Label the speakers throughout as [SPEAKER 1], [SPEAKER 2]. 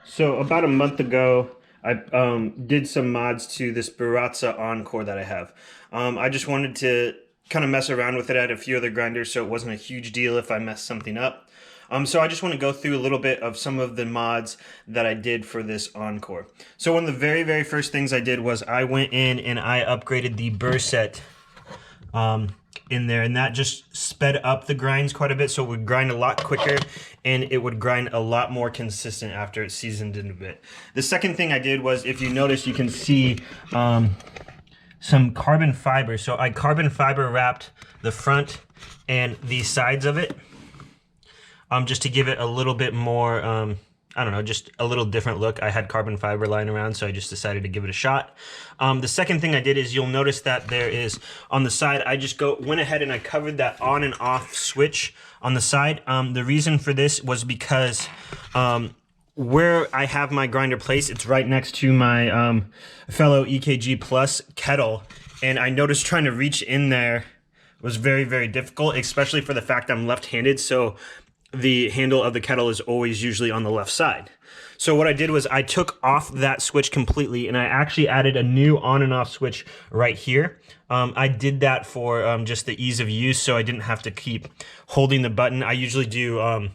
[SPEAKER 1] So about a month ago, I did some mods to this Baratza Encore that I have. I just wanted to kind of mess around with it. I had a few other grinders, so it wasn't a huge deal if I messed something up. So I just want to go through a little bit of some of the mods that I did for this Encore. So one of the very, very first things I did was I went in and I upgraded the burr set in there, and that just sped up the grinds quite a bit, so it would grind a lot quicker and it would grind a lot more consistent after it seasoned in a bit. The second thing I did was, if you notice, you can see some carbon fiber. So I carbon fiber wrapped the front and the sides of it just to give it a little bit more I don't know, just a little different look. I had carbon fiber lying around, so I just decided to give it a shot. The second thing I did is, you'll notice that there is, on the side, I just went ahead and I covered that on and off switch on the side. The reason for this was because where I have my grinder placed, it's right next to my fellow EKG Plus kettle, and I noticed trying to reach in there was very, very difficult, especially for the fact I'm left-handed, so the handle of the kettle is always usually on the left side. So what I did was I took off that switch completely, and I actually added a new on and off switch right here. I did that for just the ease of use, so I didn't have to keep holding the button. I usually do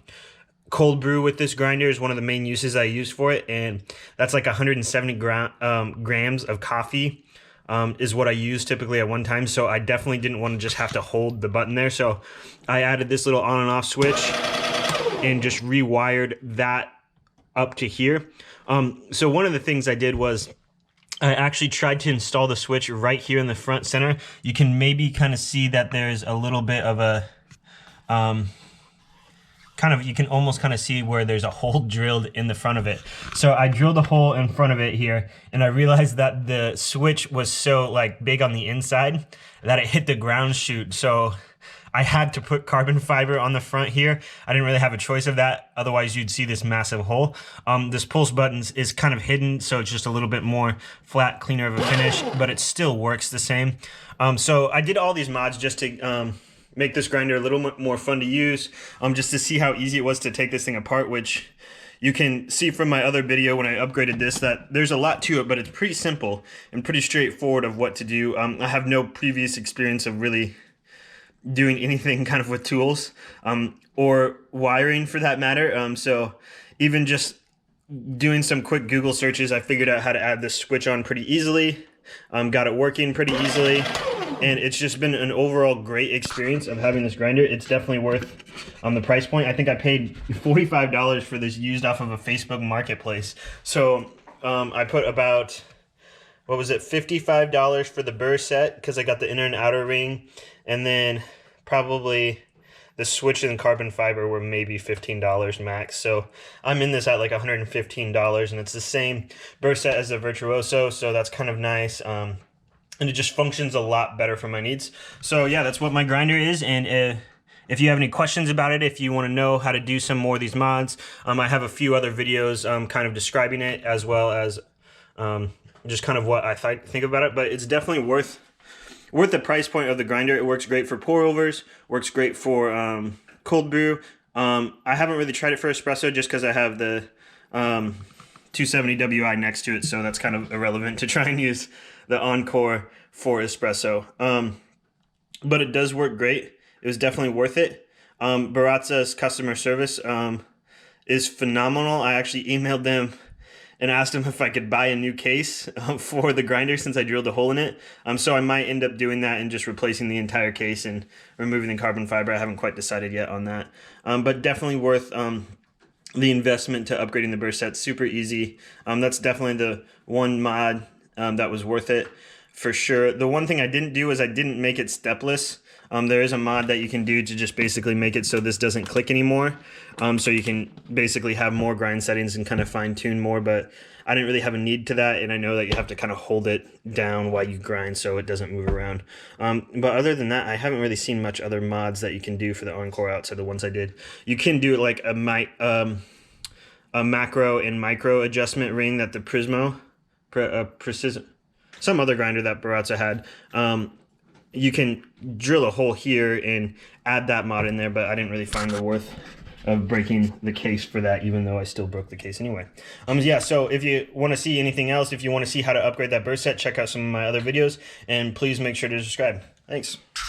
[SPEAKER 1] cold brew with this grinder is one of the main uses I use for it, and that's like 170 grams of coffee is what I use typically at one time, so I definitely didn't want to just have to hold the button there. So I added this little on and off switch and just rewired that up to here. So one of the things I did was I actually tried to install the switch right here in the front center. You can maybe kind of see that there's a little bit of a you can almost kind of see where there's a hole drilled in the front of it. So I drilled a hole in front of it here, and I realized that the switch was so like big on the inside that it hit the ground chute. So I had to put carbon fiber on the front here. I didn't really have a choice of that. Otherwise, you'd see this massive hole. This pulse button is kind of hidden, so it's just a little bit more flat, cleaner of a finish, but it still works the same. So I did all these mods just to make this grinder a little more fun to use, just to see how easy it was to take this thing apart, which you can see from my other video when I upgraded this that there's a lot to it, but it's pretty simple and pretty straightforward of what to do. I have no previous experience of really doing anything kind of with tools or wiring for that matter. So even just doing some quick Google searches, I figured out how to add this switch on pretty easily, got it working pretty easily, and it's just been an overall great experience of having this grinder. It's definitely worth the price point. I think I paid $45 for this used off of a Facebook marketplace. So I put about, what was it, $55 for the burr set because I got the inner and outer ring, and then probably the switch and carbon fiber were maybe $15 max. So I'm in this at like $115, and it's the same burr set as the Virtuoso, so that's kind of nice. And it just functions a lot better for my needs. So yeah, that's what my grinder is, and if you have any questions about it, if you want to know how to do some more of these mods, I have a few other videos kind of describing it, as well as just kind of what I think about it. But it's definitely worth the price point of the grinder. It works great for pour overs, works great for cold brew. I haven't really tried it for espresso just because I have the 270 WI next to it, so that's kind of irrelevant to try and use the Encore for espresso. But it does work great. It was definitely worth it. Baratza's customer service is phenomenal. I actually emailed them and asked them if I could buy a new case for the grinder since I drilled a hole in it. So I might end up doing that and just replacing the entire case and removing the carbon fiber. I haven't quite decided yet on that. But definitely worth the investment to upgrading the burr set. Super easy. That's definitely the one mod that was worth it for sure. The one thing I didn't do is I didn't make it stepless. There is a mod that you can do to just basically make it so this doesn't click anymore. So you can basically have more grind settings and kind of fine tune more, but I didn't really have a need to that, and I know that you have to kind of hold it down while you grind so it doesn't move around. But other than that, I haven't really seen much other mods that you can do for the Encore outside the ones I did. You can do like a macro and micro adjustment ring that the Precision, some other grinder that Baratza had. You can drill a hole here and add that mod in there, but I didn't really find the worth of breaking the case for that, even though I still broke the case anyway. Yeah, so if you want to see anything else, if you want to see how to upgrade that burr set, check out some of my other videos, and please make sure to subscribe. Thanks.